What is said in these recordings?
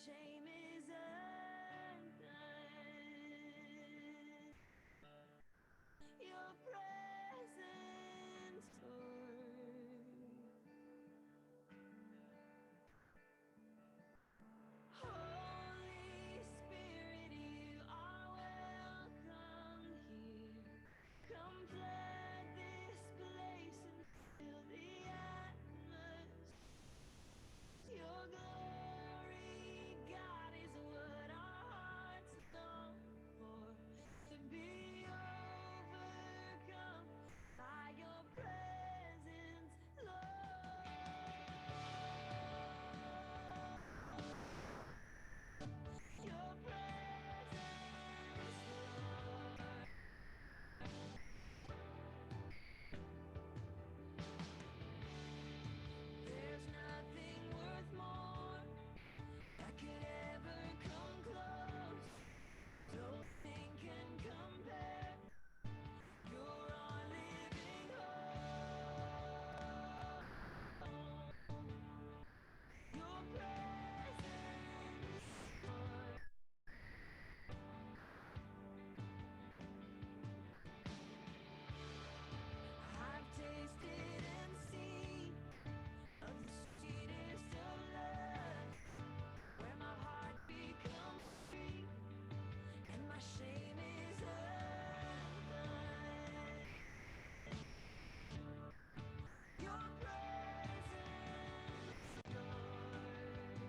shame is undone. Your presence, Lord. Holy Spirit, you are welcome here. Come flood this place and fill the atmosphere. Your glory, God, is what our hearts long for. To be overcome by your presence, Lord. Your presence, Lord. There's nothing worth more that could ever come close. Nothing can compare. You're our living hope. Your presence, Lord. I've tasted and seen of the sweetest of love, where my heart becomes free and my shame is undone. Your presence, Lord.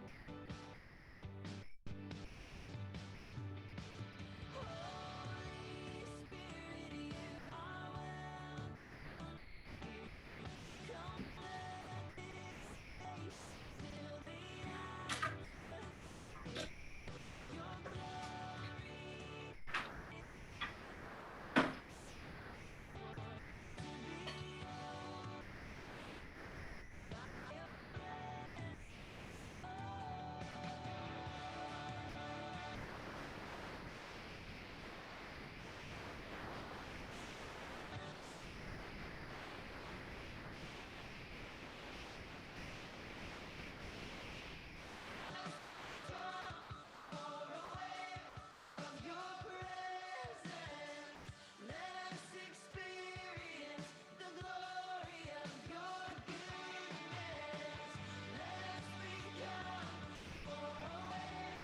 Holy Spirit, you are welcome here. Come flood this place, fill the atmosphere. Your glory to be by your presence, pour away from your presence. Let us experience the glory of your goodness. Let us become more aware.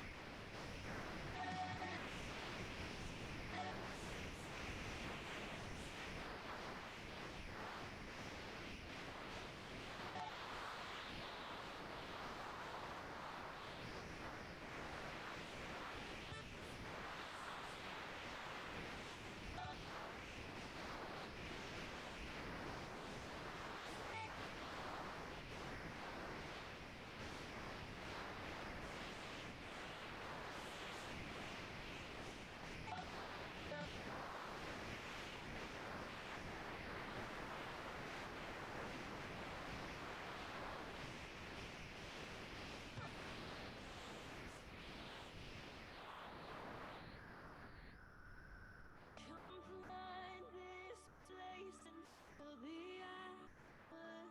Come flood this place and fill the atmosphere.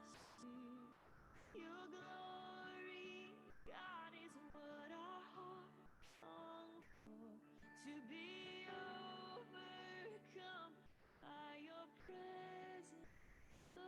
Your glory, God, is what our hearts long for. To be overcome by your presence, Lord.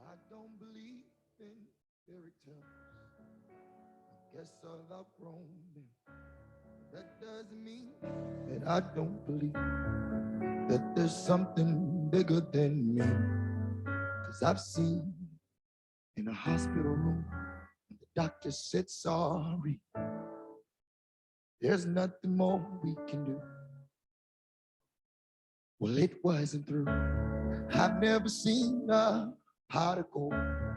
I don't believe in fairy tales. I guess I've outgrown them. That doesn't mean that I don't believe that there's something bigger than me. 'Cause I've seen in a hospital room, the doctor said sorry. There's nothing more we can do. Well, it wasn't through. I've never seen a pot of gold at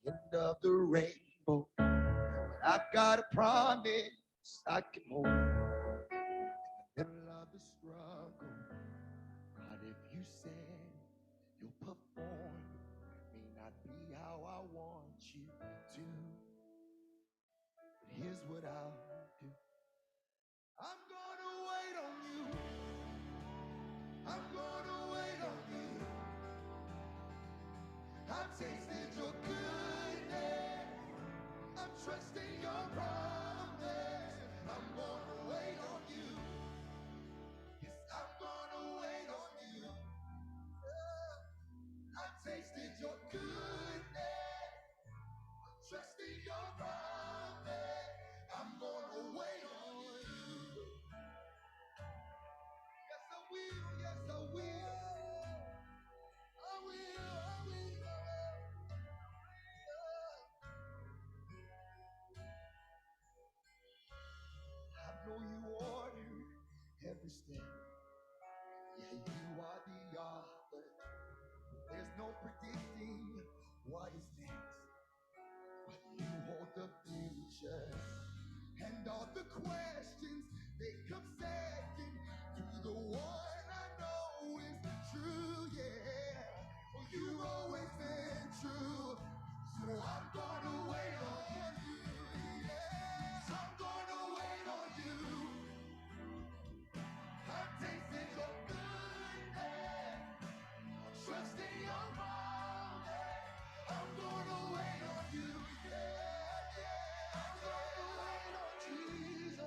the end of the rainbow. But I've got a promise I can hold in the middle of the struggle. God, if you said You'll perform, may not be how I want you to. But here's what I'll do. I'm gonna wait on you. I'm gonna wait on you. I've tasted your goodness. I'm trusting your promise. I'm gonna wait on you. Yes, I'm gonna wait on you. I've tasted your goodness. I'm trusting your promise. I'm gonna wait on you. Yes, I will. Yes, I will. I will. I will. I know you ordered every step. Yeah, you are the author. There's no predicting what is next, but you hold the future. And all the questions, they come second to the one I know is true, yeah. Well, you've always been true, so I'm gonna wait on you, yes. I'm gonna wait on you. I've tasted your goodness. Trusting your promise, I'm gonna wait on you, yeah, yeah. I'm gonna wait on Jesus.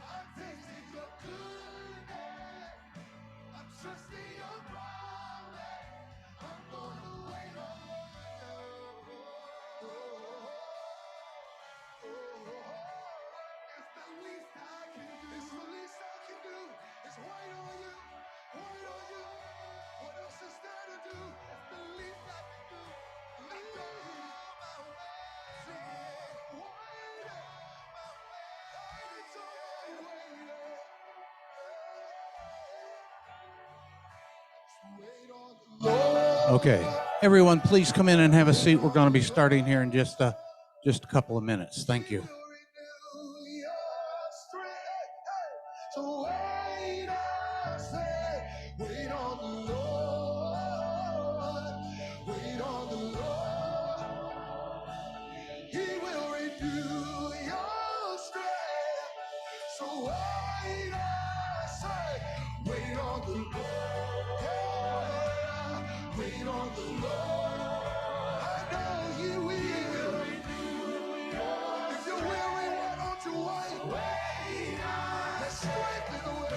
I'm tasting your goodness. I'm trusting your promise. I'm gonna wait on you. It's the least I can do. It's the least I can do. It's wait on you. Wait on you. What else is there to do? It's the least I can do. Let go my way. Wait it's all wait on. Okay, everyone, please come in and have a seat. We're going to be starting here in just a couple of minutes. Thank you. So wait, I say, wait on the Lord. Wait on the Lord. He will renew your strength. So wait, I say, wait on the Lord. Wait on the Lord. I know He will renew your strength. If you're weary, why don't you wait? Wait, there's strength in the wait.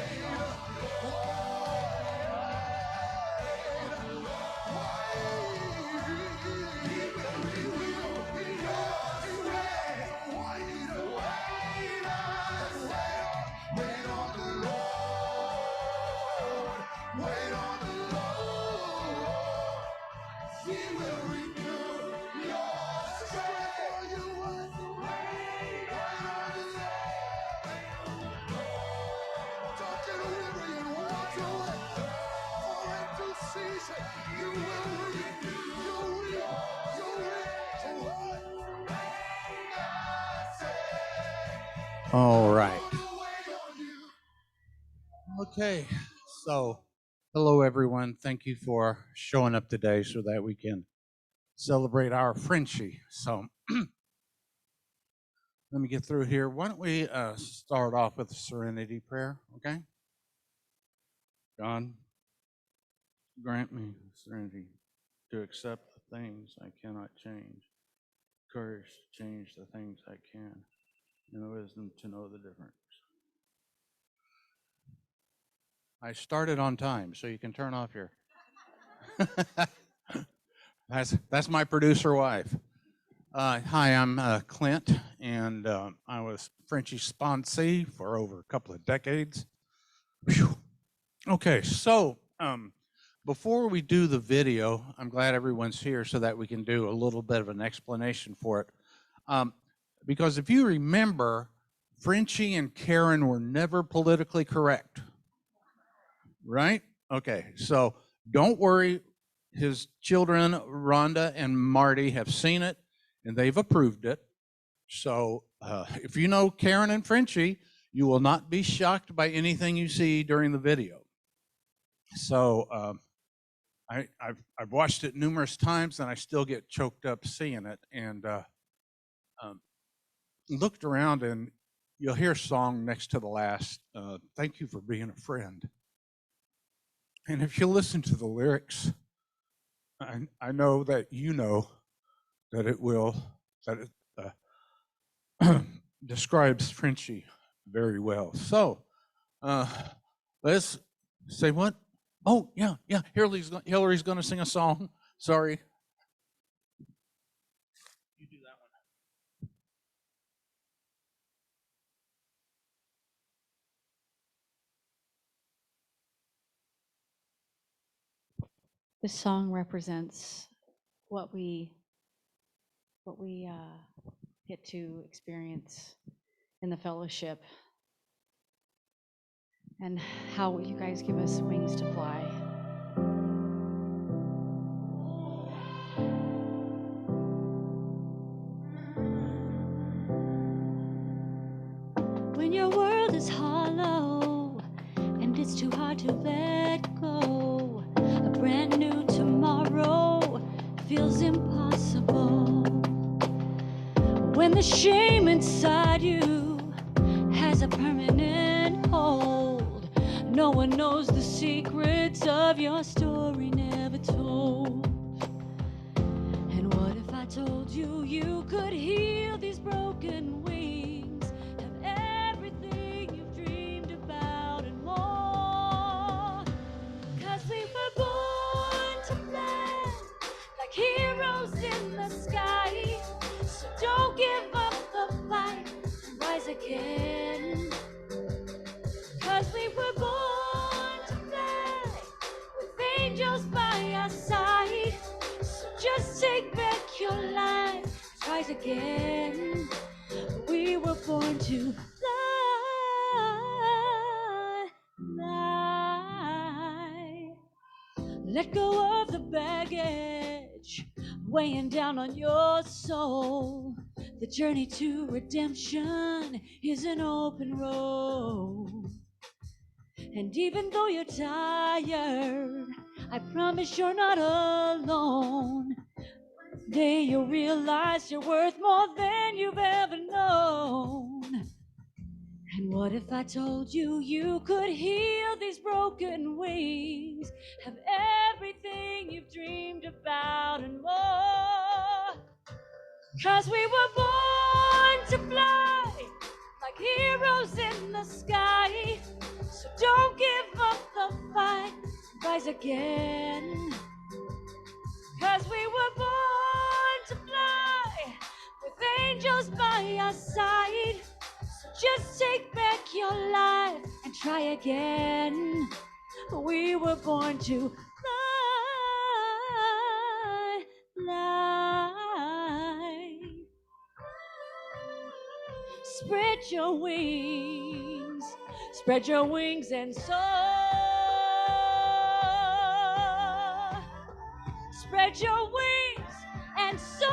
Wait on the Lord. Wait on the Lord. He will renew your strength. You must wait on the Lord. Don't get weary and walk away. For in due season, you will renew your will. Your will. So what? All right. Okay, so hello, everyone. Thank you for showing up today so that we can celebrate our Frenchie. So let me get through here. Why don't we start off with a serenity prayer, okay? God, grant me serenity to accept the things I cannot change, courage to change the things I can, and wisdom to know the difference. I started on time, so you can turn off your. That's my producer wife. Hi, I'm Clint, and I was Frenchie sponsee for over a couple of decades. Whew. Okay, so before we do the video, I'm glad everyone's here so that we can do a little bit of an explanation for it. Because if you remember, Frenchie and Karen were never politically correct. Right? Okay, so don't worry. His children, Rhonda and Marty, have seen it and they've approved it. So if you know Karen and Frenchie, you will not be shocked by anything you see during the video. So I've watched it numerous times, and I still get choked up seeing it. And um, looked around, and you'll hear a song next to the last. Thank you for being a friend. And if you listen to the lyrics, I know that you know that it will that it describes Frenchie very well. So uh, let's say what? Oh yeah, yeah. Hillary's going to sing a song. Sorry. You do that one. This song represents what we get to experience in the fellowship and how you guys give us wings to fly. When your world is hollow and it's too hard to let go, a brand new tomorrow feels impossible. When the shame inside you has a permanent hold, no one knows the secrets of your story never told. And what if I told you you could heal these broken wings, have everything you've dreamed about and more? 'Cause we were born to fly like heroes in the sky. So don't give up the fight, rise again. 'Cause we were born to fly with angels by our side. So just take back your life, rise again. We were born to fly, fly. Let go of the baggage weighing down on your soul. The journey to redemption is an open road. And even though you're tired, I promise you're not alone. One day you'll realize you're worth more than you've ever known. And what if I told you you could heal these broken wings, have everything you've dreamed about and more? 'Cause we were born to fly like heroes in the sky. So don't give up the fight, rise again. 'Cause we were born to fly with angels by our side. So just take back your life and try again. We were born to fly, fly. Spread your wings and soar. Spread your wings and soar.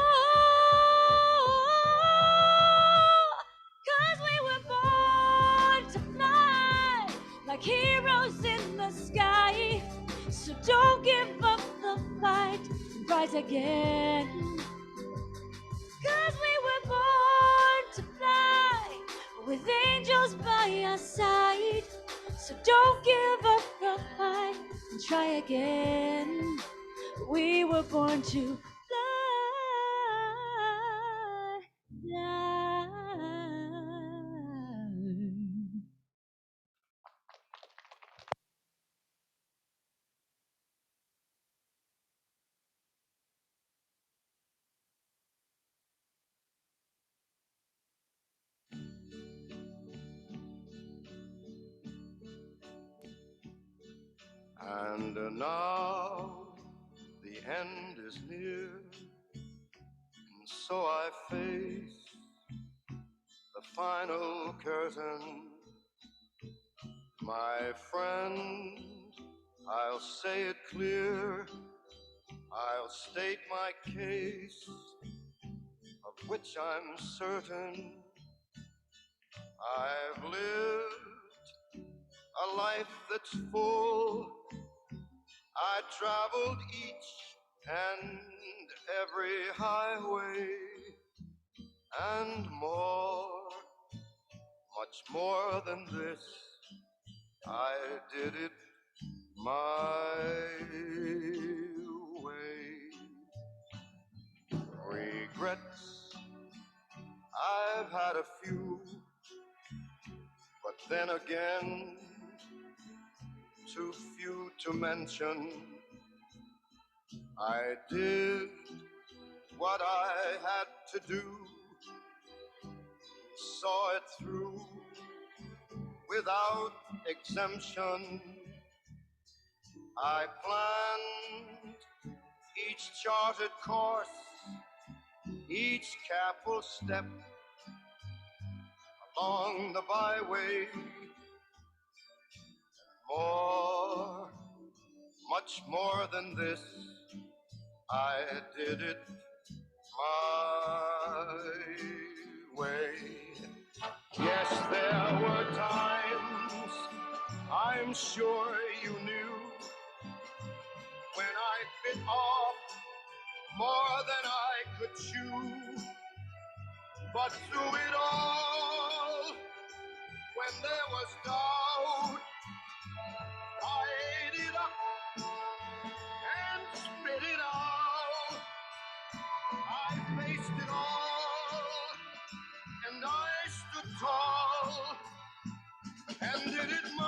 'Cause we were born to fly like heroes in the sky. So don't give up the fight, rise again. 'Cause we were born to fly with angels by our side. So don't give up the fight and try again. We were born to fly, fly. And now the end is near, and so I face the final curtain. My friend, I'll say it clear, I'll state my case, of which I'm certain. I've lived a life that's full, I traveled each and every highway and more, much more than this. I did it my way. Regrets, I've had a few, but then again, too few to mention. I did what I had to do, saw it through without exemption. I planned each charted course, each careful step along the byway. More, much more than this, I did it my way. Yes, there were times, I'm sure you knew, when I bit off more than I could chew. But through it all, when there was doubt, I ate it up and spit it out. I faced it all, and I stood tall, and did it my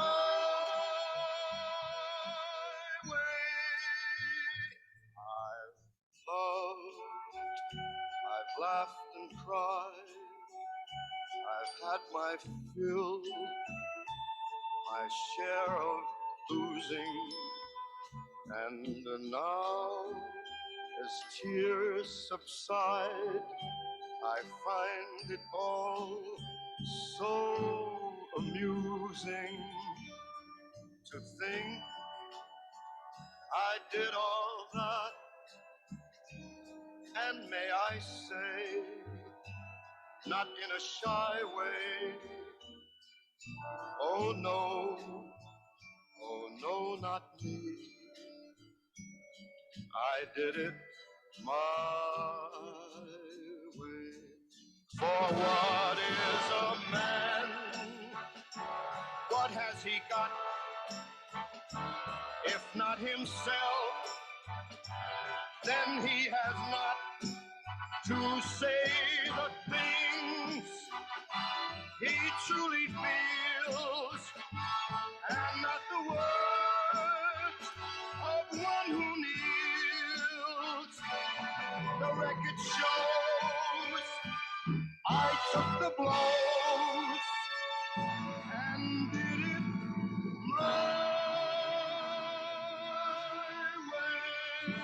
way. I've loved, I've laughed and cried, I've had my fill, my share of losing, and now, as tears subside, I find it all so amusing to think I did all that, and may I say, not in a shy way, oh no, not me. I did it my way. For what is a man? What has he got? If not himself, then he has not to say the things he truly feels, and not the words of one who kneels. The record shows I took the blows and did it my way.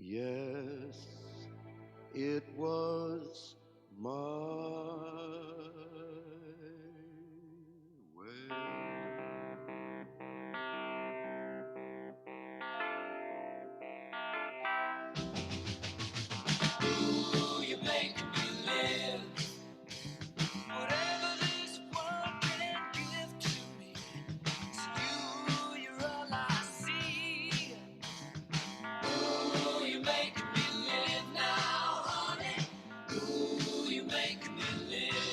Yes, it was my way. Ooh, you make me live. Whatever this world can give to me, it's you, you're all I see. Ooh, you make me live now, honey. Ooh, you make me live.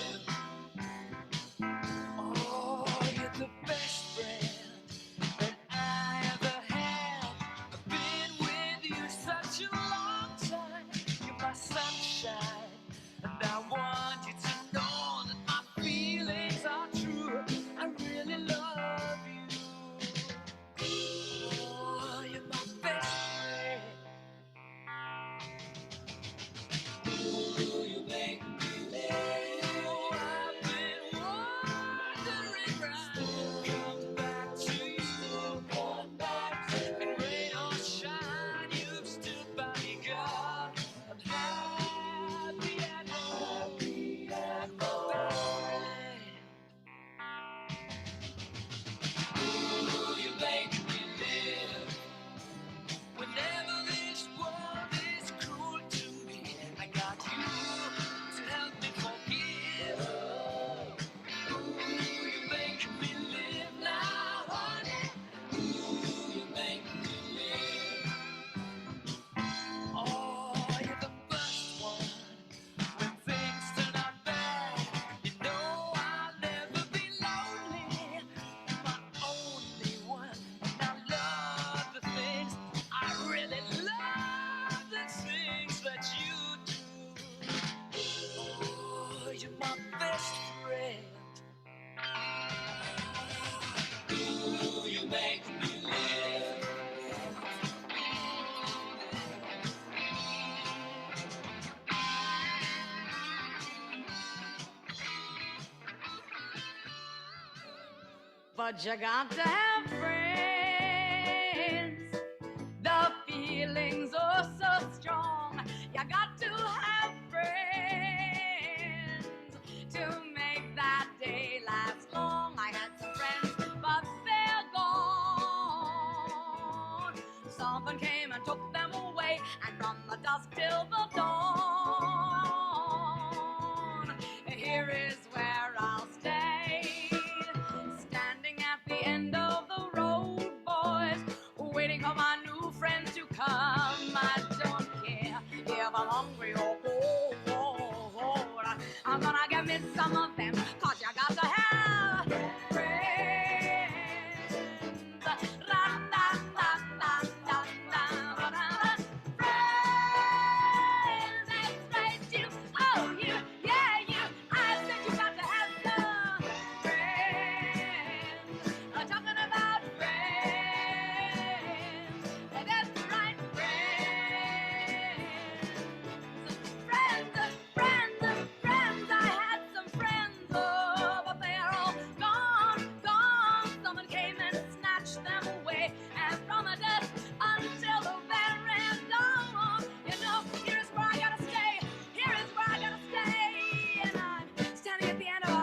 But you got to have friends. The feelings are so strong. You got to have friends to make that day last long. I had some friends, but they're gone. Someone came and took them away, and from the dusk till the dawn, here is where I'll stay, standing at the end of the road, boys, waiting for my new friends to come. I don't care if I'm hungry or cold. I'm gonna get me some of them, 'cause you got to have friends. Ra-da-da-da-da-da-da-da. Friends, that's right, you. Oh, you, yeah, you. I said you got to have some friends. I'm talking about friends. That's right, friends. Friends, friends, friends. I had some friends, oh, but they're all gone, gone. Someone came and snatched them away, and from the dusk until the very dawn. You know, here is where I gotta stay. Here is where I gotta stay, and I'm standing at the end of a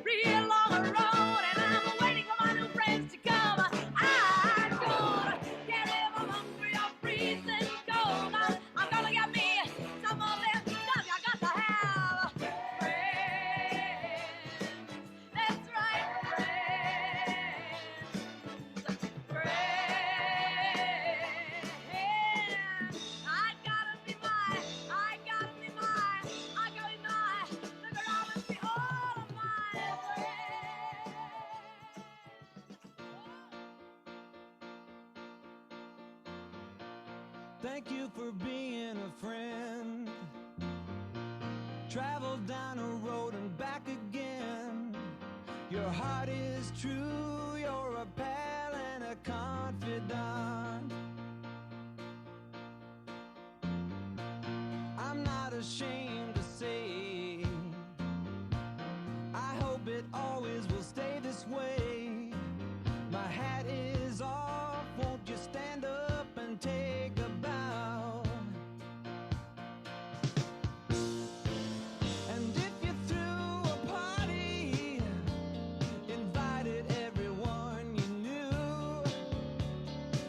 real long road, and I'm waiting for my new friends to come. I'm gonna get if I'm hungry or freezing cold. I'm gonna get me some of this stuff. You got to have friends. That's right, friends. Friends. I gotta be mine. I gotta be mine. I gotta be mine. Look around and see all of my friends. Thank you for being a friend. Travel down a road and back again. Your heart is true, you're a pal and a confidant. I'm not ashamed to say, I hope it always will stay this way. My hat is off, won't you stand up and take a bow? And if you threw a party, invited everyone you knew,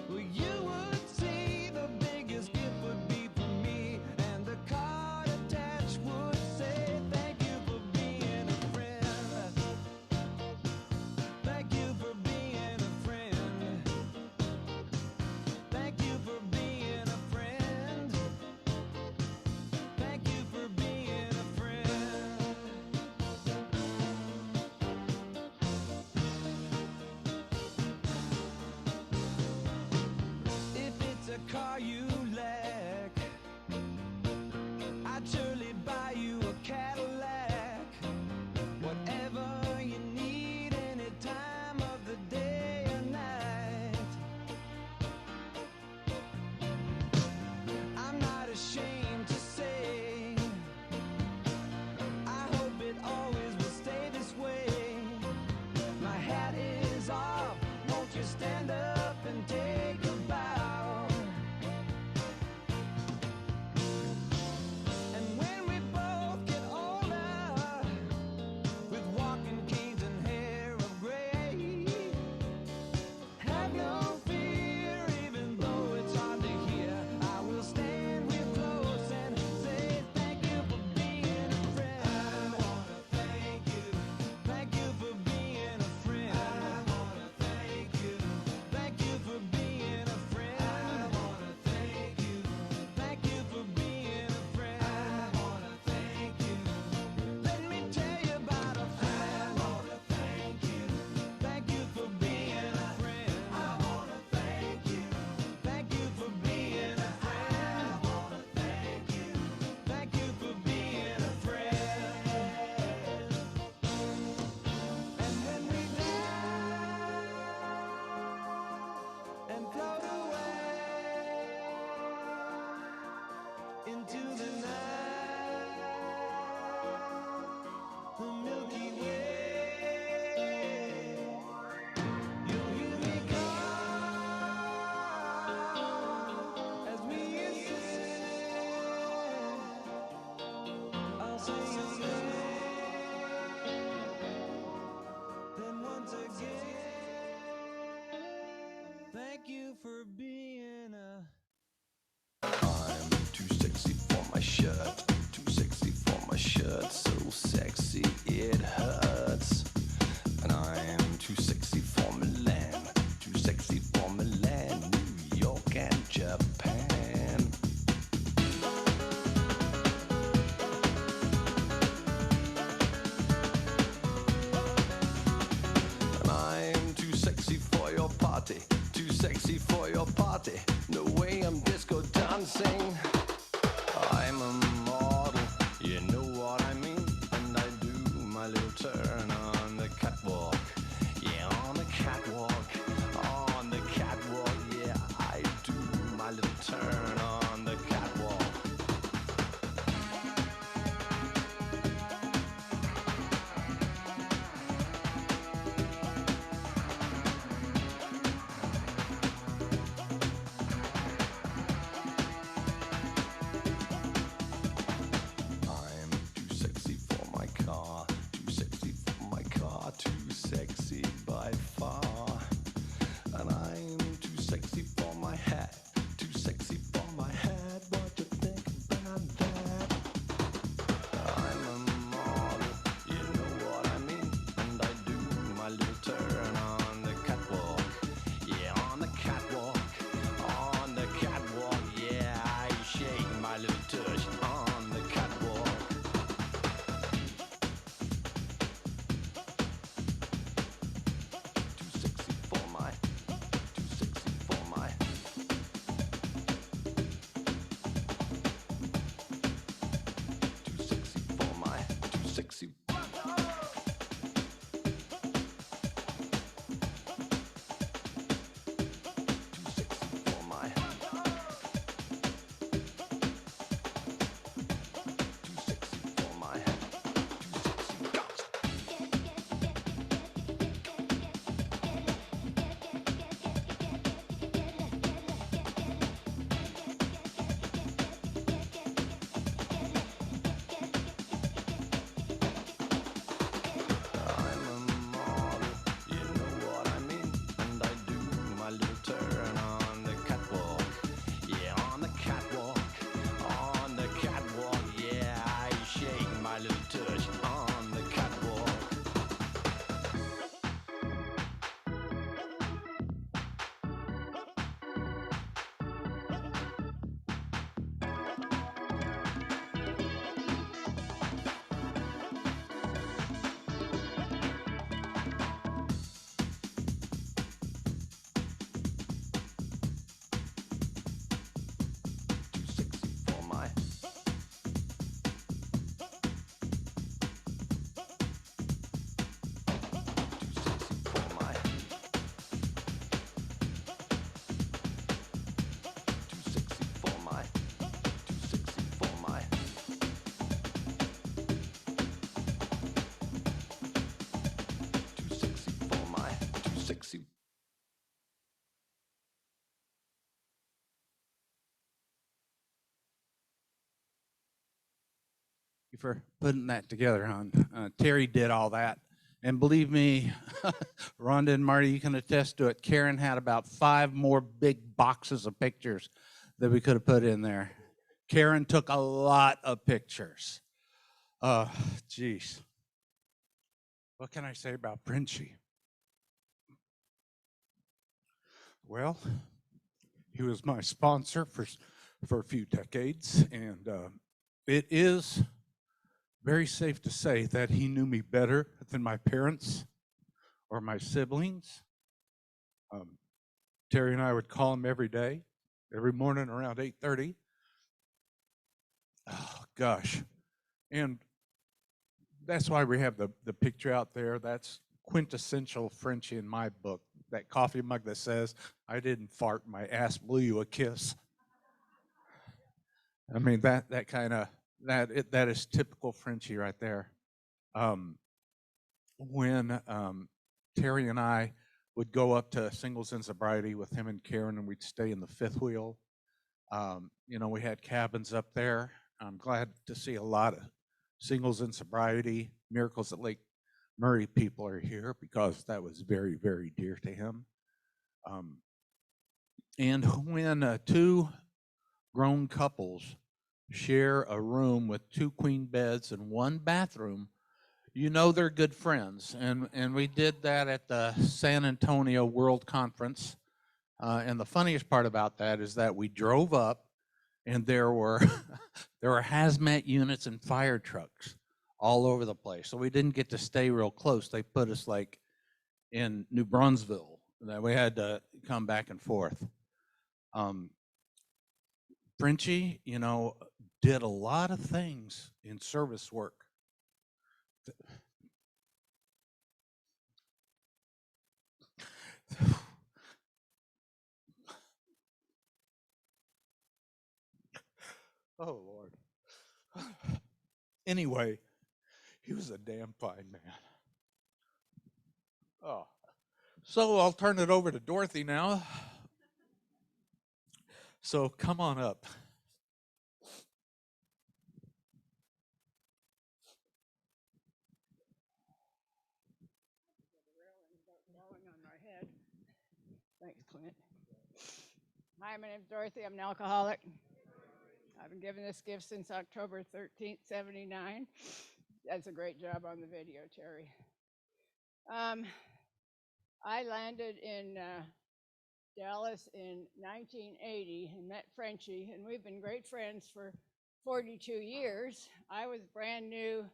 well, you would see the biggest gift would be for me, and the card attached would say, thank you for being a friend. Thank you for being a friend. Thank you for being a friend. Thank you for being a friend. If it's a car you lack, I'd surely buy you a Cadillac. Whatever you need, any time of the day or night. I'm not ashamed to say, I hope it always will stay this way. My hat is off, won't you stand up and take a bow? And when we both get older, with walking canes and hair of gray, have no fear, even though it's hard to hear. I will stand real close and say thank you for being a friend. I wanna thank you. Thank you for being a friend. I wanna thank you. Thank you for being a friend. I wanna thank you. Thank you for being a friend. I wanna thank you. Let me tell you about a friend. I wanna thank you. Thank you for being a friend. I wanna thank you. Thank you for being a friend. I wanna thank you. Thank you for being a friend. And when we die and float away into the night, the Milky Way, shirt. Too sexy for my shirt, so sexy it hurts. And I'm too sexy for Milan, too sexy for Milan, New York and Japan. And I'm too sexy for your party, too sexy for your party. No way I'm disco dancing. I'm a model, you know what I mean. And I do my little turn on the catwalk. Yeah, on the catwalk, on the catwalk. Yeah, I do my little turn on the catwalk. I'm too sexy for my car, too sexy for my car, too sexy by far. And I'm too sexy for my hat, too sexy for my hat. What do you think about that? I'm a model, you know what I mean. And I do my little turn on the catwalk. Yeah, on the catwalk, on the catwalk. Yeah, I shake my little tush on the catwalk. Too sexy for my, too sexy for my. Too sexy for my, too sexy. Too sexy for my. Too sexy for my. Too sexy. I'm a model, you know what I mean. And I do my little turn on the catwalk. Yeah, on the catwalk, on the catwalk. Yeah, I shake my little tush on the catwalk. Too sexy for my. Too sexy for my. Too sexy for my. Too sexy for my. Too sexy for my. Too sexy. You for putting that together, hon. Terry did all that. And believe me, Rhonda and Marty, you can attest to it. Karen had about 5 more big boxes of pictures that we could have put in there. Karen took a lot of pictures. Geez. What can I say about Frenchie? Well, he was my sponsor for a few decades, and it is very safe to say that he knew me better than my parents or my siblings. Terry and I would call him every day, every morning around 8:30. Oh, gosh. And that's why we have the picture out there. That's quintessential Frenchie in my book. That coffee mug that says, "I didn't fart, my ass blew you a kiss." I mean, that kind of, that is typical Frenchie right there. When Terry and I would go up to Singles in Sobriety with him and Karen, and we'd stay in the fifth wheel. We had cabins up there. I'm glad to see a lot of Singles in Sobriety, Miracles at Lake Murray people are here because that was very, very dear to him. And when 2 grown couples share a room with 2 queen beds and 1 bathroom, you know they're good friends. And we did that at the San Antonio World Conference. And the funniest part about that is that we drove up and there were there were hazmat units and fire trucks all over the place. So we didn't get to stay real close. They put us like in New Brunsville. That we had to come back and forth. Frenchie, you know, did a lot of things in service work. Oh, Lord. Anyway, he was a damn fine man. Oh. So I'll turn it over to Dorothy now. So come on up. Thanks, Clint. Hi, my name's Dorothy. I'm an alcoholic. I've been giving this gift since October 13th, 79. That's a great job on the video, Terry. I landed in Dallas in 1980 and met Frenchie, and we've been great friends for 42 years. I was brand new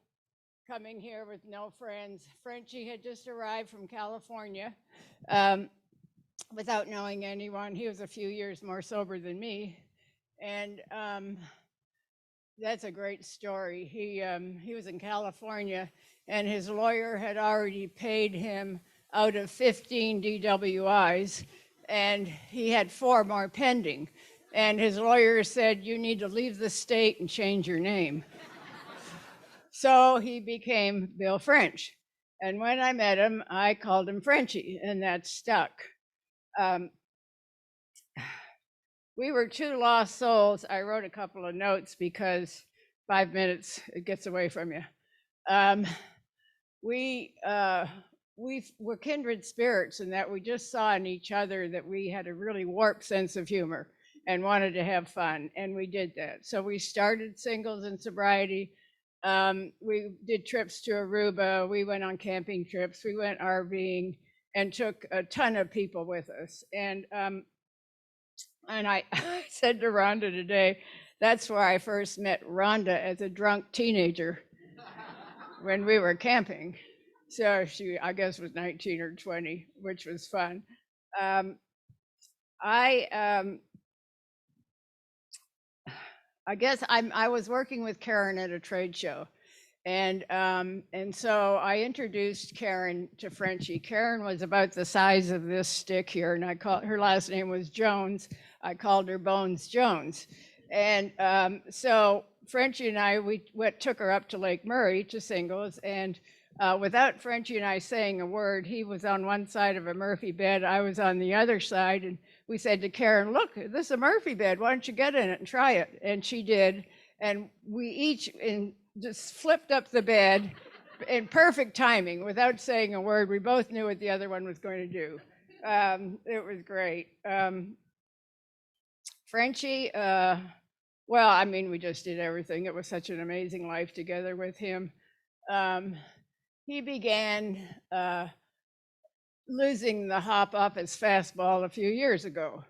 coming here with no friends. Frenchie had just arrived from California without knowing anyone. He was a few years more sober than me. And that's a great story. He was in California, and his lawyer had already paid him out of 15 DWIs, and he had 4 more pending. And his lawyer said, "You need to leave the state and change your name." So he became Bill French. And when I met him, I called him Frenchie, and that stuck. We were 2 lost souls. I wrote a couple of notes because 5 minutes, it gets away from you. We were kindred spirits in that we just saw in each other that we had a really warped sense of humor and wanted to have fun, and we did that. So we started Singles in Sobriety. We did trips to Aruba. We went on camping trips. We went RVing and took a ton of people with us. And I said to Rhonda today, that's where I first met Rhonda as a drunk teenager when we were camping. So she, I guess, was 19 or 20, which was fun. I guess I was working with Karen at a trade show. And so I introduced Karen to Frenchie. Karen was about the size of this stick here, and I called her last name was Jones. I called her Bones Jones. And so Frenchie and I, we took her up to Lake Murray to Singles, and without Frenchie and I saying a word, he was on one side of a Murphy bed, I was on the other side, and we said to Karen, "Look, this is a Murphy bed, why don't you get in it and try it?" And she did, and we each just flipped up the bed in perfect timing without saying a word. We both knew what the other one was going to do. It was great. Frenchie, well, I mean, we just did everything. It was such an amazing life together with him. He began losing the hop off his fastball a few years ago.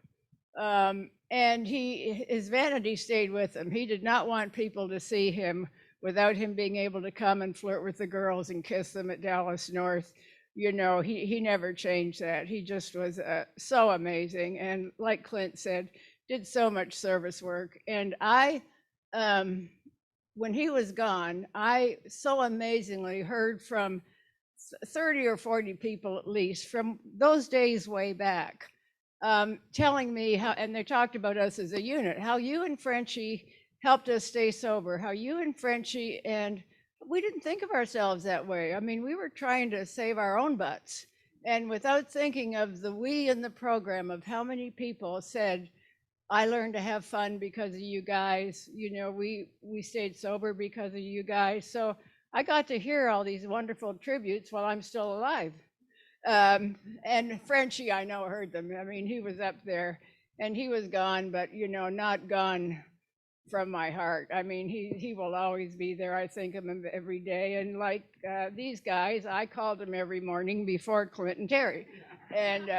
And his vanity stayed with him. He did not want people to see him without him being able to come and flirt with the girls and kiss them at Dallas North. You know, he never changed that. He just was so amazing. And like Clint said, did so much service work. And when he was gone, I so amazingly heard from 30 or 40 people at least from those days way back, telling me how, and they talked about us as a unit, how you and Frenchie helped us stay sober, how you and Frenchie, and we didn't think of ourselves that way. I mean, we were trying to save our own butts. And without thinking of the we in the program, of how many people said, I learned to have fun because of you guys, you know, we stayed sober because of you guys. So I got to hear all these wonderful tributes while I'm still alive. And Frenchie, I know, heard them. I mean, he was up there and he was gone, but, you know, not gone from my heart. I mean, he will always be there. I think of him every day. And like these guys, I called him every morning before Clint and Terry. And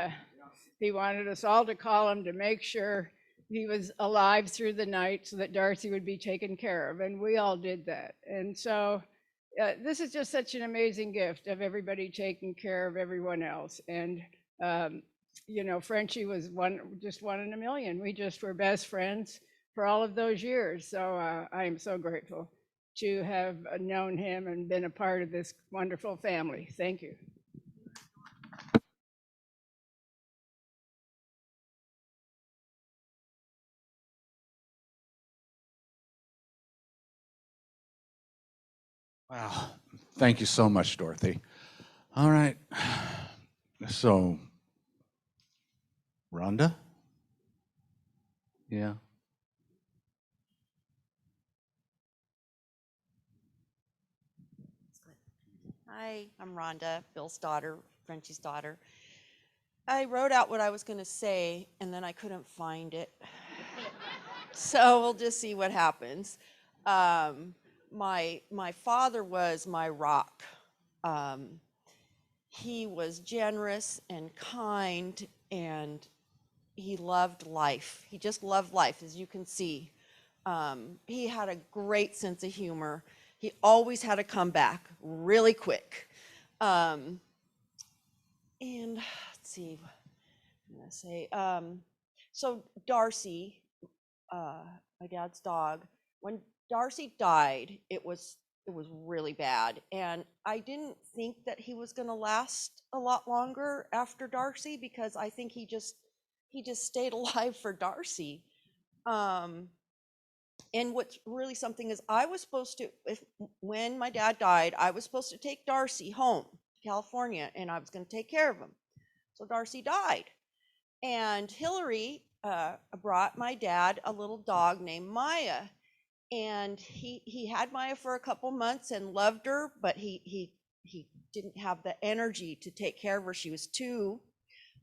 he wanted us all to call him to make sure he was alive through the night so that Darcy would be taken care of. And we all did that. And so this is just such an amazing gift of everybody taking care of everyone else. And, you know, Frenchie was just one in a million. We just were best friends for all of those years. So I am so grateful to have known him and been a part of this wonderful family. Thank you. Wow. Thank you so much, Dorothy. All right. So, Rhonda? Yeah. Hi, I'm Rhonda, Bill's daughter, Frenchie's daughter. I wrote out what I was going to say, and then I couldn't find it. So we'll just see what happens. My father was my rock. He was generous and kind, and he loved life. He just loved life, as you can see. He had a great sense of humor. He always had a comeback really quick. And let's see, I'm gonna say, so Darcy, my dad's dog, when Darcy died, it was really bad. And I didn't think that he was gonna last a lot longer after Darcy, because I think he just stayed alive for Darcy. And what's really something is I was supposed to, when my dad died, I was supposed to take Darcy home to California, and I was going to take care of him. So Darcy died. And Hillary brought my dad a little dog named Maya. And he had Maya for a couple months and loved her, but he didn't have the energy to take care of her. She was 2.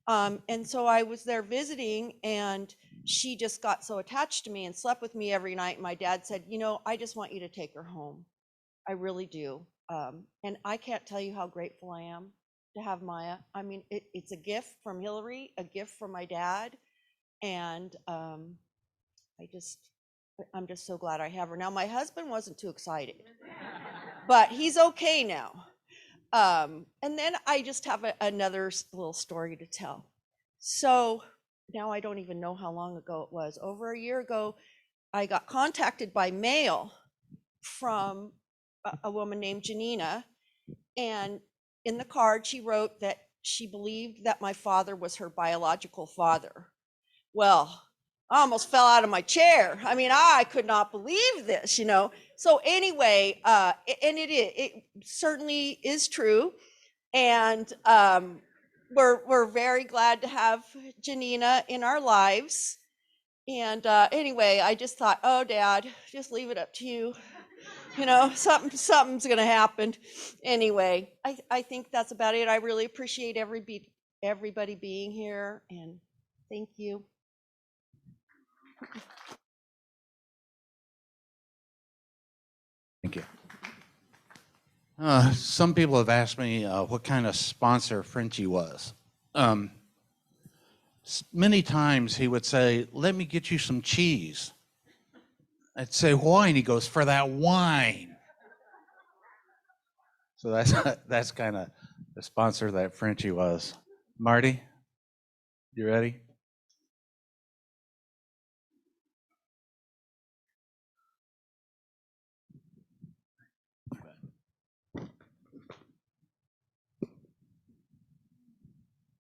And so I was there visiting, and she just got so attached to me and slept with me every night. My dad said, you know, I just want you to take her home. I really do. And I can't tell you how grateful I am to have Maya. I mean, it's a gift from Hillary, a gift from my dad. And I'm just so glad I have her. Now, my husband wasn't too excited, but he's okay now. And then I just have another little story to tell. So now I don't even know how long ago it was. Over a year ago, I got contacted by mail from a woman named Janina. And in the card, she wrote that she believed that my father was her biological father. Well, I almost fell out of my chair. I mean, I could not believe this, you know. So anyway, and it certainly is true. And we're very glad to have Janina in our lives. And anyway, I just thought, oh, Dad, just leave it up to you. You know, something's going to happen. Anyway, I think that's about it. I really appreciate everybody being here, and thank you. Thank you. Some people have asked me what kind of sponsor Frenchie was. Many times he would say, let me get you some cheese. I'd say, why? And he goes, for that wine. So that's kind of the sponsor that Frenchie was. Marty, you ready?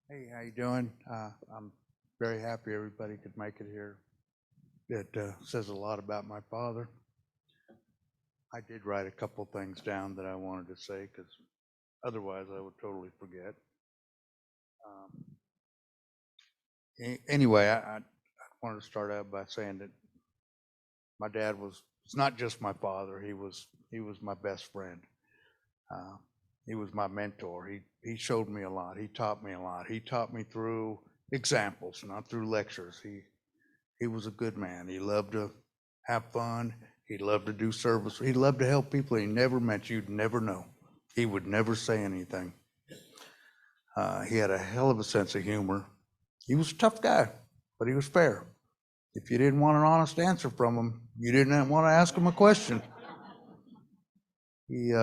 Hey, how you doing? I'm very happy everybody could make it here. It says a lot about my father. I did write a couple things down that I wanted to say, because otherwise I would totally forget. Anyway, I wanted to start out by saying that my dad it's not just my father. He was my best friend. He was my mentor. He showed me a lot. He taught me a lot. He taught me through examples, not through lectures. He was a good man. He loved to have fun. He loved to do service. He loved to help people he never met. You'd never know. He would never say anything. He had a hell of a sense of humor. He was a tough guy, but he was fair. If you didn't want an honest answer from him, you didn't want to ask him a question. He,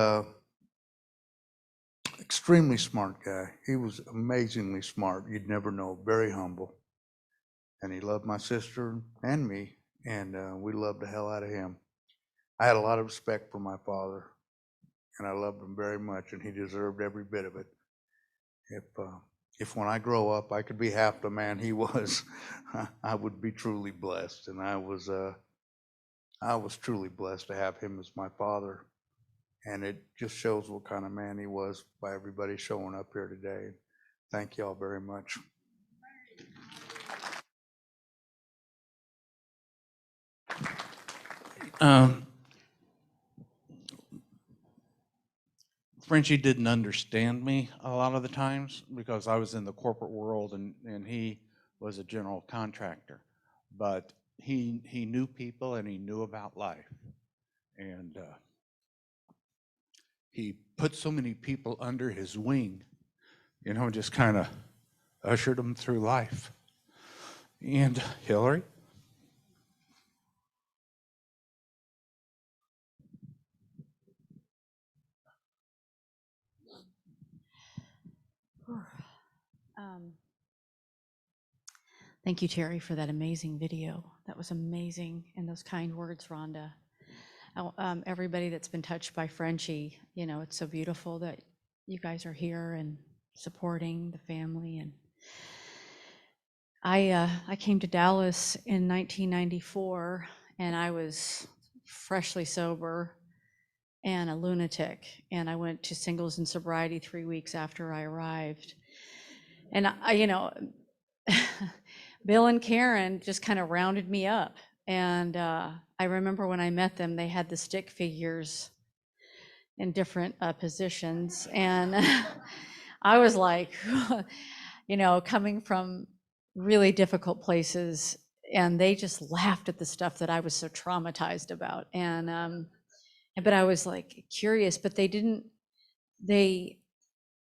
extremely smart guy. He was amazingly smart. You'd never know. Very humble. And he loved my sister and me, and we loved the hell out of him. I had a lot of respect for my father, and I loved him very much, and he deserved every bit of it. If when I grow up I could be half the man he was, I would be truly blessed. And I was truly blessed to have him as my father. And it just shows what kind of man he was by everybody showing up here today. Thank you all very much. Frenchie didn't understand me a lot of the times because I was in the corporate world and he was a general contractor. But he knew people and he knew about life. And he put so many people under his wing, you know, just kind of ushered them through life. And Hillary? Thank you, Terry, for that amazing video. That was amazing. And those kind words, Rhonda. Everybody that's been touched by Frenchie, you know, it's so beautiful that you guys are here and supporting the family. And I came to Dallas in 1994, and I was freshly sober and a lunatic. And I went to singles and sobriety 3 weeks after I arrived. And you know, Bill and Karen just kind of rounded me up. And I remember when I met them, they had the stick figures in different positions. And I was like, you know, coming from really difficult places, and they just laughed at the stuff that I was so traumatized about. And but I was like curious, but they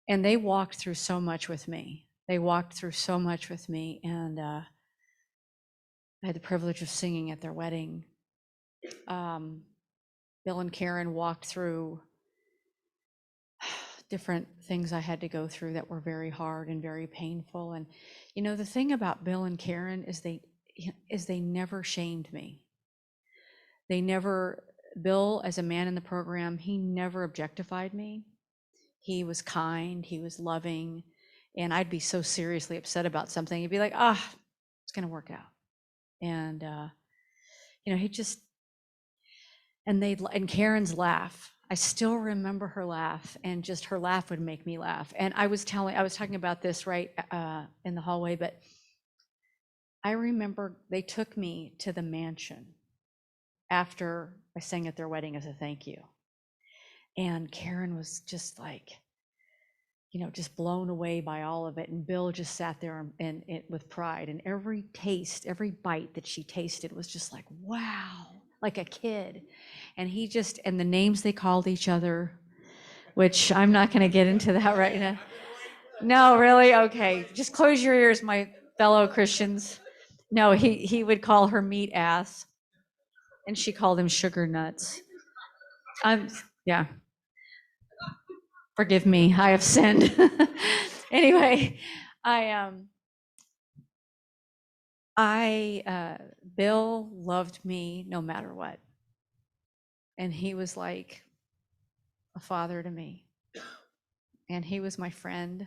walked through so much with me. They walked through so much with me. And I had the privilege of singing at their wedding. Bill and Karen walked through different things I had to go through that were very hard and very painful. And you know, the thing about Bill and Karen is they never shamed me. Bill, as a man in the program, he never objectified me. He was kind, he was loving, and I'd be so seriously upset about something. He'd be like, it's gonna work out. And you know, and Karen's laugh, I still remember her laugh, and just her laugh would make me laugh. And I was talking about this right in the hallway, but I remember they took me to the mansion after I sang at their wedding as a thank you. And Karen was just like, you know, just blown away by all of it. And Bill just sat there and with pride. And every bite that she tasted was just like, wow, like a kid. And and the names they called each other, which I'm not going to get into that right now. No, really? Okay. Just close your ears, my fellow Christians. No, he would call her meat ass, and she called him sugar nuts. Yeah. Forgive me, I have sinned. Anyway, Bill loved me no matter what. And he was like a father to me. And he was my friend.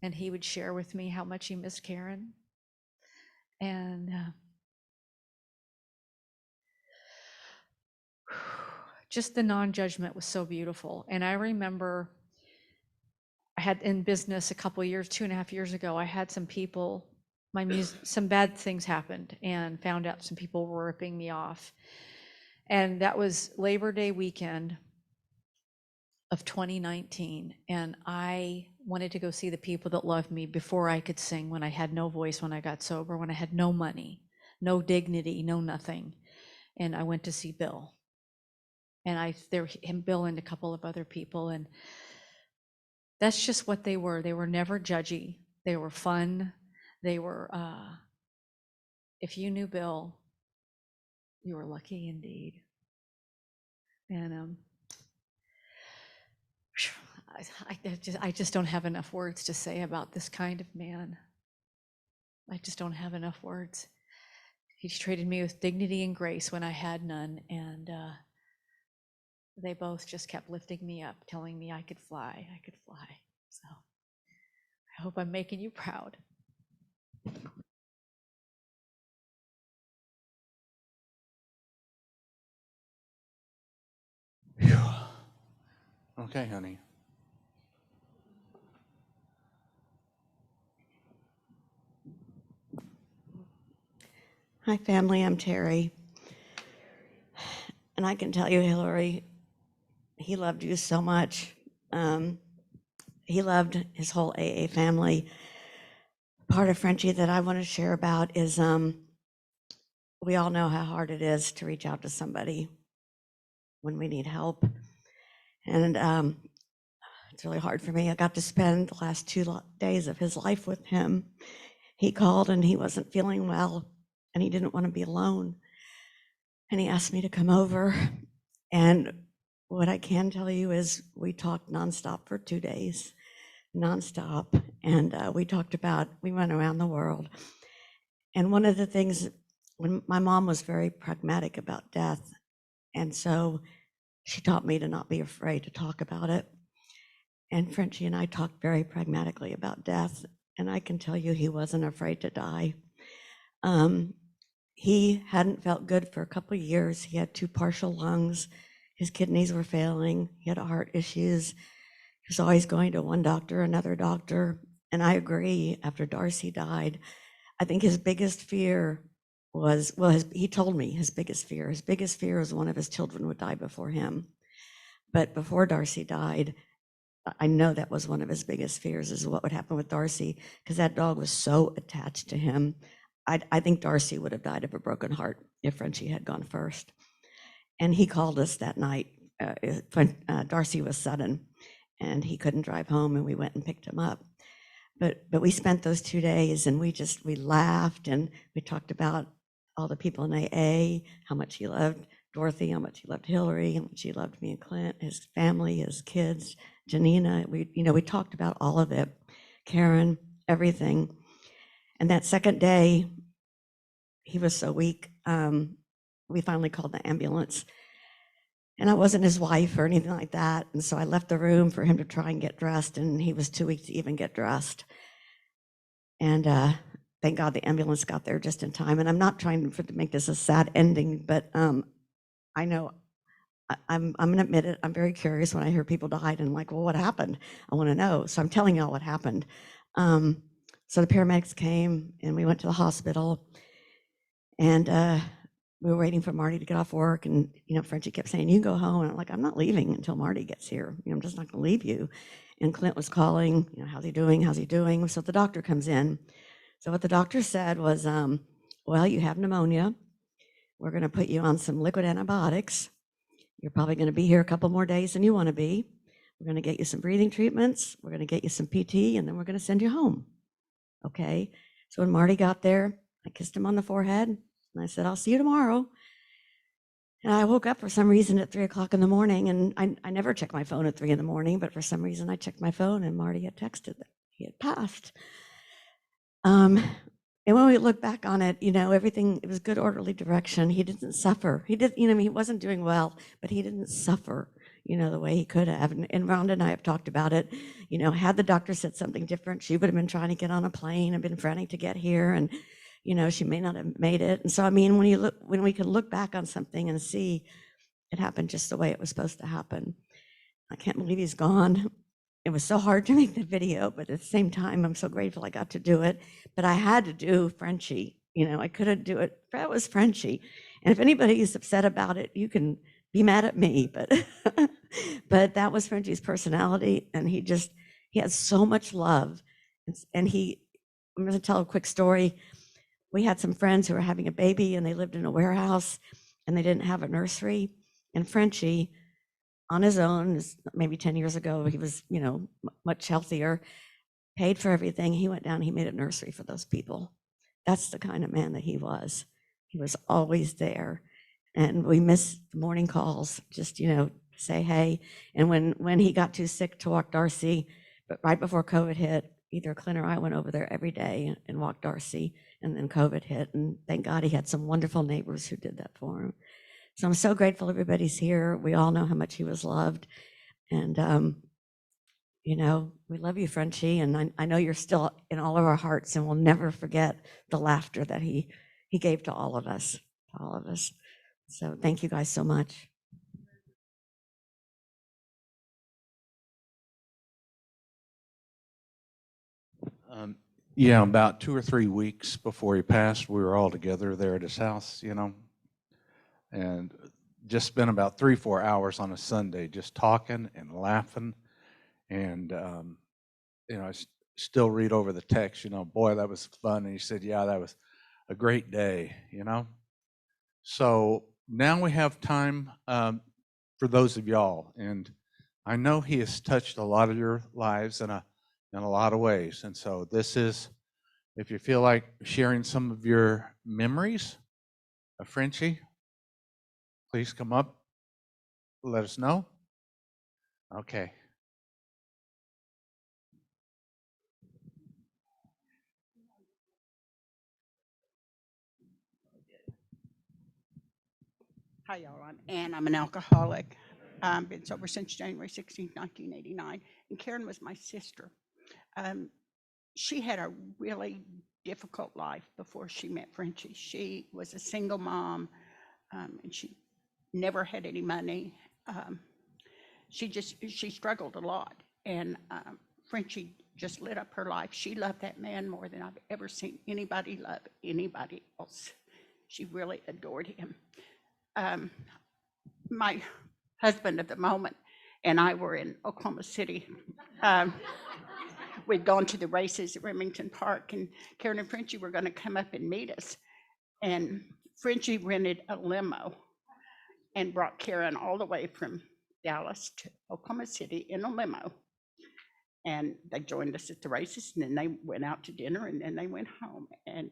And he would share with me how much he missed Karen. And just the non-judgment was so beautiful. And I remember I had in business a couple of years, 2.5 years ago, I had some people, some bad things happened, and found out some people were ripping me off. And that was Labor Day weekend of 2019. And I wanted to go see the people that loved me before I could sing, when I had no voice, when I got sober, when I had no money, no dignity, no nothing. and I went to see Bill. And Bill and a couple of other people, and that's just what they were. They were never judgy. They were fun. They were, if you knew Bill, you were lucky indeed. And I just don't have enough words to say about this kind of man. I just don't have enough words. He's treated me with dignity and grace when I had none, and they both just kept lifting me up, telling me I could fly, I could fly. So I hope I'm making you proud. Phew. Okay, honey. Hi, family. I'm Terry. And I can tell you, Hillary, he loved you so much. He loved his whole AA family. Part of Frenchie that I want to share about is we all know how hard it is to reach out to somebody when we need help. And it's really hard for me. I got to spend the last 2 days of his life with him. He called and he wasn't feeling well and he didn't want to be alone. And he asked me to come over. And what I can tell you is we talked nonstop for 2 days, nonstop. And we went around the world. And one of the things, when my mom was very pragmatic about death, and so she taught me to not be afraid to talk about it. And Frenchie and I talked very pragmatically about death. And I can tell you he wasn't afraid to die. He hadn't felt good for a couple of years. He had 2 partial lungs. His kidneys were failing. He had heart issues. He was always going to one doctor, another doctor. And I agree, after Darcy died, I think his biggest fear was, he told me his biggest fear was one of his children would die before him. But before Darcy died, I know that was one of his biggest fears, is what would happen with Darcy, because that dog was so attached to him. I think Darcy would have died of a broken heart if Frenchie had gone first. And he called us that night. Darcy was sudden, and he couldn't drive home, and we went and picked him up. But we spent those 2 days, and we laughed, and we talked about all the people in AA, how much he loved Dorothy, how much he loved Hillary, how much he loved me and Clint, his family, his kids, Janina. We talked about all of it, Karen, everything. And that second day, he was so weak, we finally called the ambulance. And I wasn't his wife or anything like that. And so I left the room for him to try and get dressed, and he was too weak to even get dressed. And thank God the ambulance got there just in time. And I'm not trying to make this a sad ending, but I know I'm going to admit it. I'm very curious when I hear people died and like, well, what happened? I want to know. So I'm telling y'all what happened. So the paramedics came and we went to the hospital, and we were waiting for Marty to get off work. And, Frenchie kept saying, you go home. And I'm like, I'm not leaving until Marty gets here. I'm just not going to leave you. And Clint was calling, how's he doing? How's he doing? So the doctor comes in. So what the doctor said was, well, you have pneumonia. We're going to put you on some liquid antibiotics. You're probably going to be here a couple more days than you want to be. We're going to get you some breathing treatments. We're going to get you some PT, and then we're going to send you home. Okay. So when Marty got there, I kissed him on the forehead, and I said, I'll see you tomorrow. And I woke up for some reason at 3 o'clock in the morning, and I never check my phone at 3 in the morning, but for some reason I checked my phone, and Marty had texted that he had passed. And when we look back on it, everything, it was good, orderly direction. He didn't suffer. He did, he wasn't doing well, but he didn't suffer, the way he could have. And Rhonda and I have talked about it. Had the doctor said something different, she would have been trying to get on a plane and been frantic to get here, and she may not have made it. And so, when we can look back on something and see it happened just the way it was supposed to happen. I can't believe he's gone. It was so hard to make the video, but at the same time, I'm so grateful I got to do it. But I had to do Frenchie. I couldn't do it. That was Frenchie. And if anybody is upset about it, you can be mad at me. But that was Frenchie's personality, and he had so much love. And I'm going to tell a quick story. We had some friends who were having a baby, and they lived in a warehouse. and they didn't have a nursery. And Frenchie, on his own, maybe 10 years ago, he was, much healthier, paid for everything. He went down, he made a nursery for those people. That's the kind of man that he was. He was always there. And we miss the morning calls, just, say hey. And when he got too sick to walk Darcy, but right before COVID hit, either Clint or I went over there every day and walked Darcy, and then COVID hit. And thank God he had some wonderful neighbors who did that for him. So I'm so grateful everybody's here. We all know how much he was loved. And, we love you, Frenchie. And I know you're still in all of our hearts, and we'll never forget the laughter that he gave to all of us, So thank you guys so much. Yeah, about 2 or 3 weeks before he passed, we were all together there at his house, and just spent about 3, 4 hours on a Sunday just talking and laughing. And, I still read over the text, boy, that was fun. And he said, yeah, that was a great day, So now we have time for those of y'all. And I know he has touched a lot of your lives in a lot of ways. And so this is, if you feel like sharing some of your memories of Frenchie, please come up, let us know. Okay. Hi, y'all. I'm Ann. I'm an alcoholic. Been sober since January 16, 1989. And Karen was my sister. She had a really difficult life before she met Frenchie. She was a single mom, and she never had any money. She struggled a lot. And Frenchie just lit up her life. She loved that man more than I've ever seen anybody love anybody else. She really adored him. My husband at the moment and I were in Oklahoma City. We'd gone to the races at Remington Park, and Karen and Frenchie were going to come up and meet us. And Frenchie rented a limo and brought Karen all the way from Dallas to Oklahoma City in a limo. And they joined us at the races, and then they went out to dinner, and then they went home. And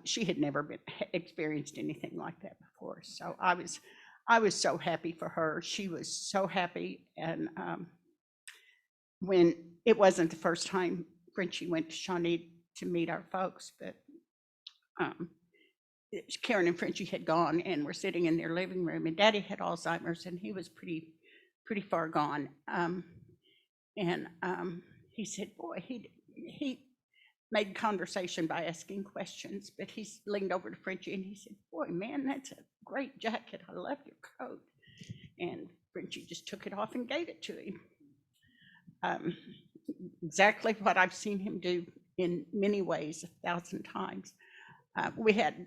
she had never experienced anything like that before. So I was so happy for her. She was so happy. And when it wasn't the first time Frenchie went to Shawnee to meet our folks, but Karen and Frenchie had gone and were sitting in their living room, and Daddy had Alzheimer's, and he was pretty far gone. And he said, boy, he made conversation by asking questions, but he leaned over to Frenchie and he said, boy, man, that's a great jacket. I love your coat. And Frenchie just took it off and gave it to him. Exactly what I've seen him do in many ways 1,000 times.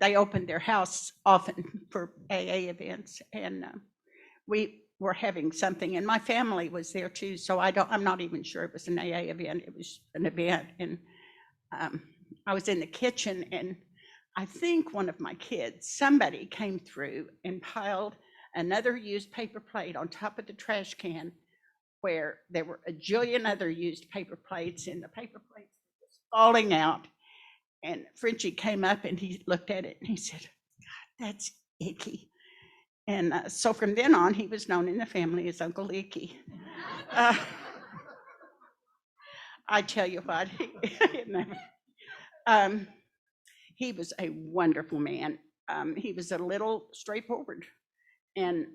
They opened their house often for AA events, and we were having something, and my family was there too. So I'm not even sure it was an AA event. It was an event, and I was in the kitchen, and I think one of my kids, somebody came through and piled another used paper plate on top of the trash can, where there were a jillion other used paper plates, and the paper plates were just falling out. And Frenchie came up and he looked at it and he said, God, that's icky. And so from then on, he was known in the family as Uncle Icky. I tell you what, he was a wonderful man. He was a little straightforward. And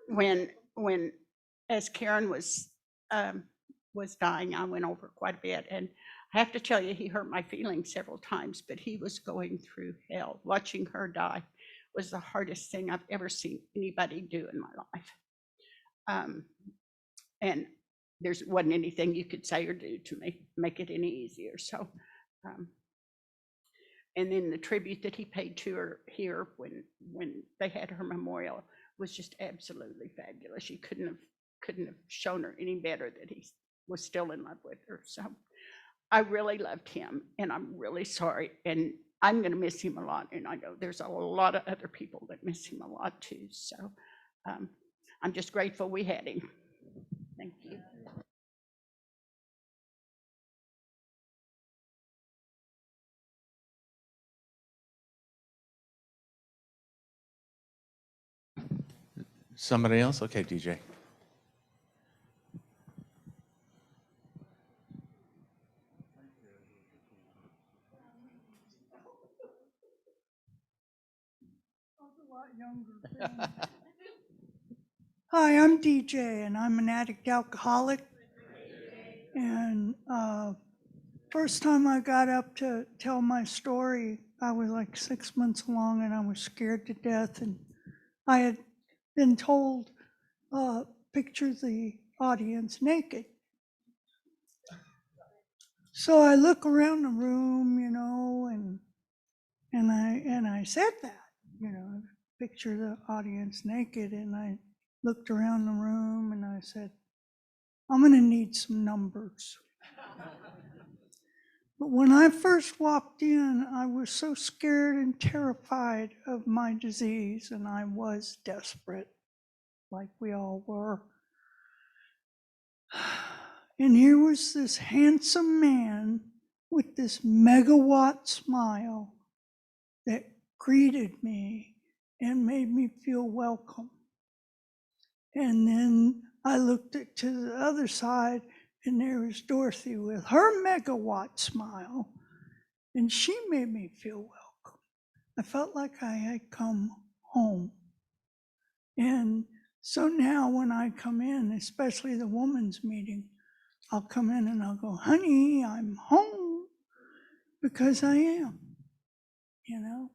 when as Karen was dying, I went over quite a bit, and I have to tell you, he hurt my feelings several times, but he was going through hell. Watching her die was the hardest thing I've ever seen anybody do in my life. And there wasn't anything you could say or do to make it any easier. So, and then the tribute that he paid to her here when they had her memorial was just absolutely fabulous. You couldn't have shown her any better that he was still in love with her. So I really loved him, and I'm really sorry. And I'm going to miss him a lot, and I know there's a lot of other people that miss him a lot too. So I'm just grateful we had him. Thank you. Somebody else? Okay, DJ. Hi, I'm DJ, and I'm an addict alcoholic. And first time I got up to tell my story, I was like 6 months along, and I was scared to death. And I had been told, picture the audience naked. So I look around the room, you know, and I said that, you know, picture the audience naked. And I looked around the room and I said, I'm going to need some numbers. But when I first walked in, I was so scared and terrified of my disease, and I was desperate, like we all were. And here was this handsome man with this megawatt smile that greeted me and made me feel welcome. And then I looked to the other side, and there was Dorothy with her megawatt smile, and she made me feel welcome. I felt like I had come home. And so now when I come in, especially the women's meeting, I'll come in and I'll go, honey, I'm home, because I am, you know,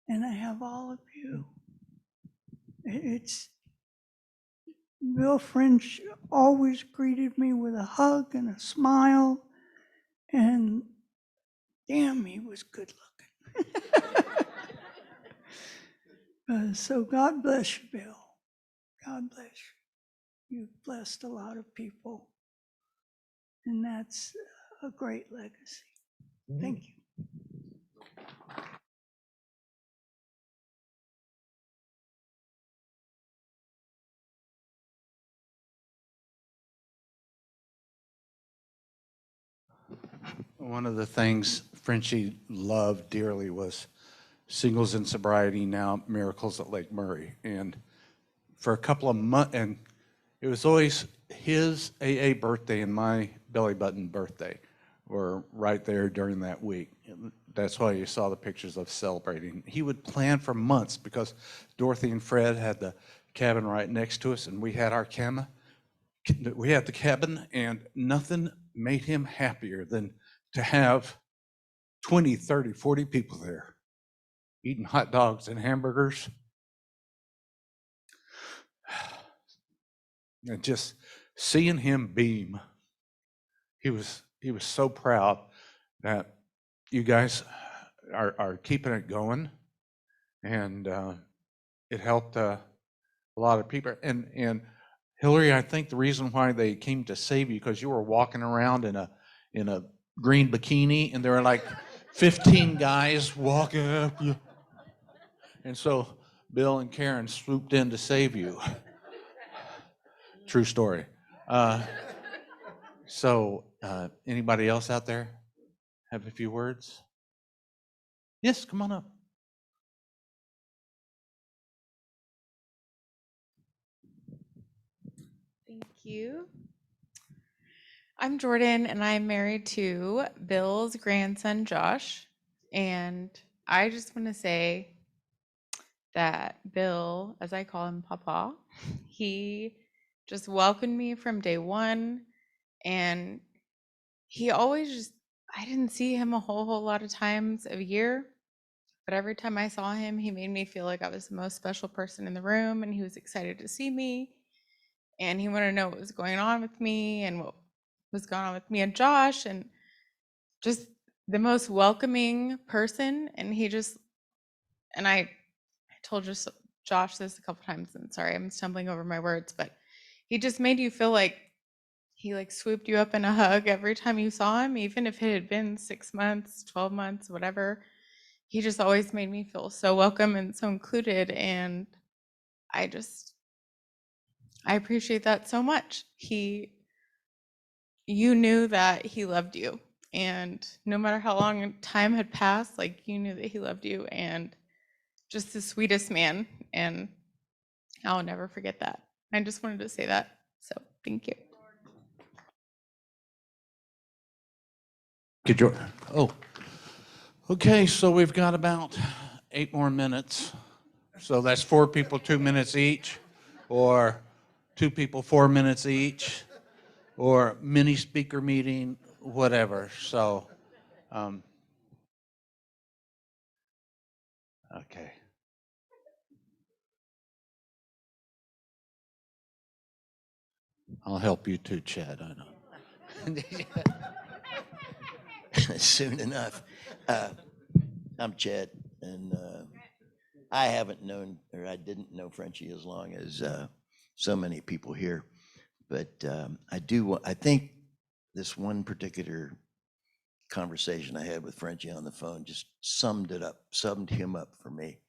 and I have all of you. It's Bill French always greeted me with a hug and a smile, and damn, he was good looking. So God bless you, Bill. God bless you. You've blessed a lot of people, and that's a great legacy. Thank you. One of the things Frenchie loved dearly was Singles in Sobriety, now Miracles at Lake Murray. And for a couple of months, and it was always his AA birthday and my belly button birthday were right there during that week. That's why you saw the pictures of celebrating. He would plan for months because Dorothy and Fred had the cabin right next to us, and we had our cabin. We had the cabin, and nothing made him happier than to have 20, 30, 40 people there eating hot dogs and hamburgers. And just seeing him beam, he was so proud that you guys are keeping it going, and it helped a lot of people. And Hillary, I think the reason why they came to save you because you were walking around in a green bikini, and there were like 15 guys walking up you, and so Bill and Karen swooped in to save you. True story. So anybody else out there have a few words? Yes, come on up. Thank you. I'm Jordan, and I'm married to Bill's grandson, Josh. And I just want to say that Bill, as I call him Papa, he just welcomed me from day one. And he always just, I didn't see him a whole lot of times a year. But every time I saw him, he made me feel like I was the most special person in the room, and he was excited to see me. And he wanted to know what was going on with me and what was going on with me and Josh, and just the most welcoming person. And he just, and I told Josh this a couple times, and sorry, I'm stumbling over my words, but he just made you feel like he like swooped you up in a hug every time you saw him, even if it had been 6 months, 12 months, whatever. He just always made me feel so welcome and so included. And I appreciate that so much. You knew that he loved you. And no matter how long time had passed, like you knew that he loved you, and just the sweetest man. And I'll never forget that. I just wanted to say that. So thank you. Could you, oh, okay, so we've got about 8 more minutes. So that's 4 people, 2 minutes each, or 2 people, 4 minutes each, or mini speaker meeting, whatever. So, okay. I'll help you too, Chad, I know. Soon enough. I'm Chad, and I haven't known, or I didn't know Frenchie as long as so many people here. But I think this one particular conversation I had with Frenchie on the phone just summed him up for me.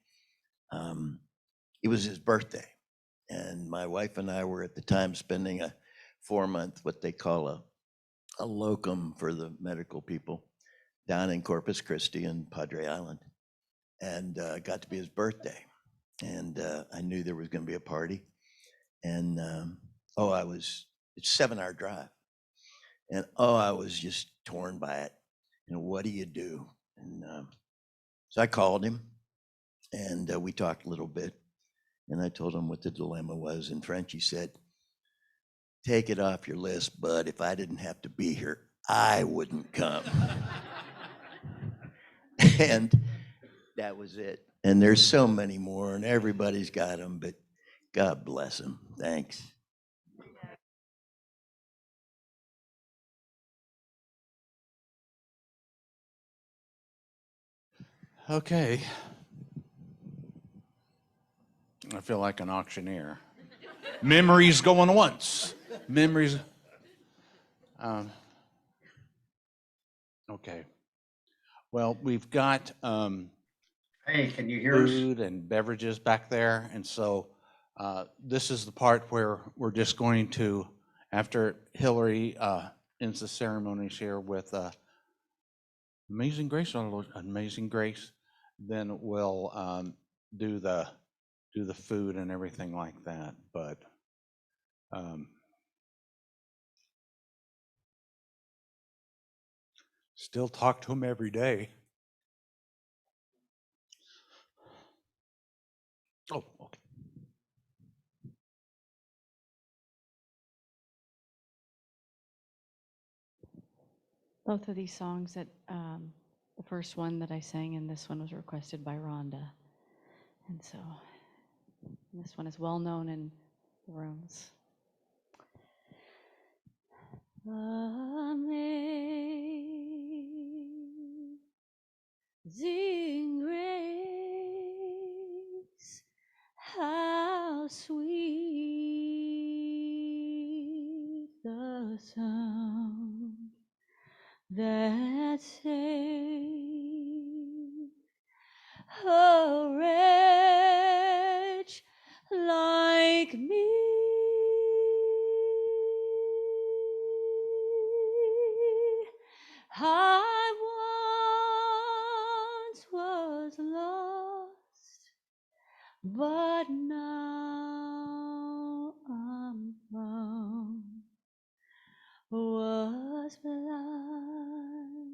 It was his birthday, and my wife and I were at the time spending a 4-month, what they call a locum for the medical people, down in Corpus Christi and Padre Island, and got to be his birthday. And I knew there was going to be a party, and it's a 7-hour drive, and I was just torn by it. What do you do? And so I called him, and we talked a little bit, and I told him what the dilemma was, and Frenchie said, "Take it off your list, bud. If I didn't have to be here, I wouldn't come." And that was it. And there's so many more, and everybody's got them, but God bless them. Thanks. Okay. I feel like an auctioneer. Memories going once. Memories. Okay. Well, we've got Hey, can you hear us? food and beverages back there, and so this is the part where we're just going to, after Hillary ends the ceremonies here with Amazing Grace, Amazing Grace, then we'll do the food and everything like that. But still talk to him every day. Oh, okay. Both of these songs that the first one that I sang and this one was requested by Rhonda. And so this one is well known in the rooms. Amazing grace, how sweet the sound that saved a wretch like me. I once was lost, but now I'm found. Was blind,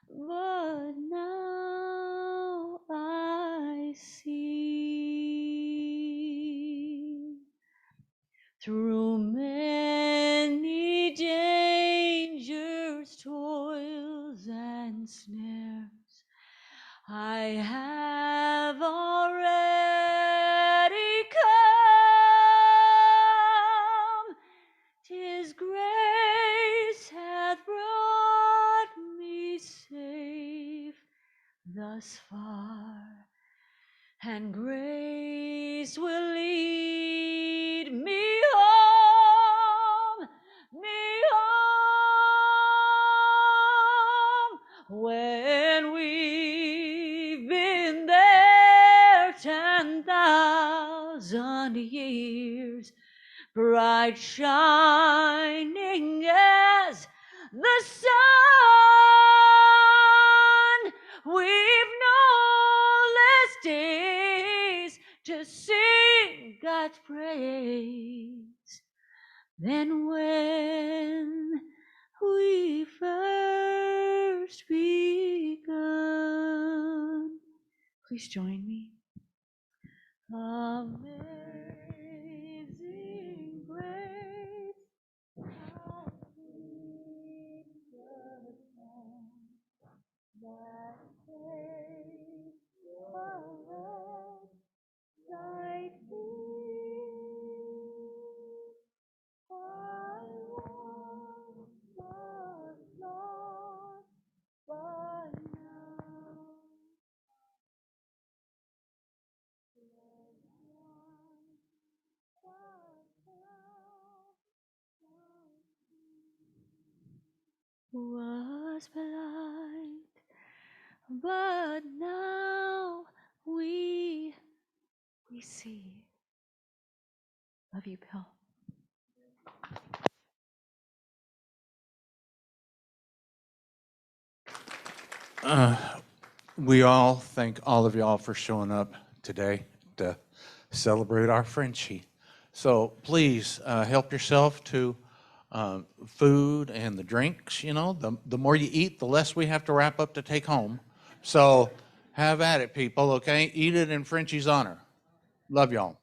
but now I see. Through many dangers, toils, and snares, I have already come. 'Tis grace hath brought me safe thus far, and grace will lead me home. 1,000 years, bright shining as the sun. We've no less days to sing God's praise than when we first begun. Please join me. Amazing grace, how sweet the sound that saved a wretch like me. I once was lost, but now was blind, but now we see. Love you, Bill. We all thank all of y'all for showing up today to celebrate our Frenchie. So please help yourself to food and the drinks. You know, the more you eat, the less we have to wrap up to take home. So have at it, people, okay? Eat it in Frenchie's honor. Love y'all.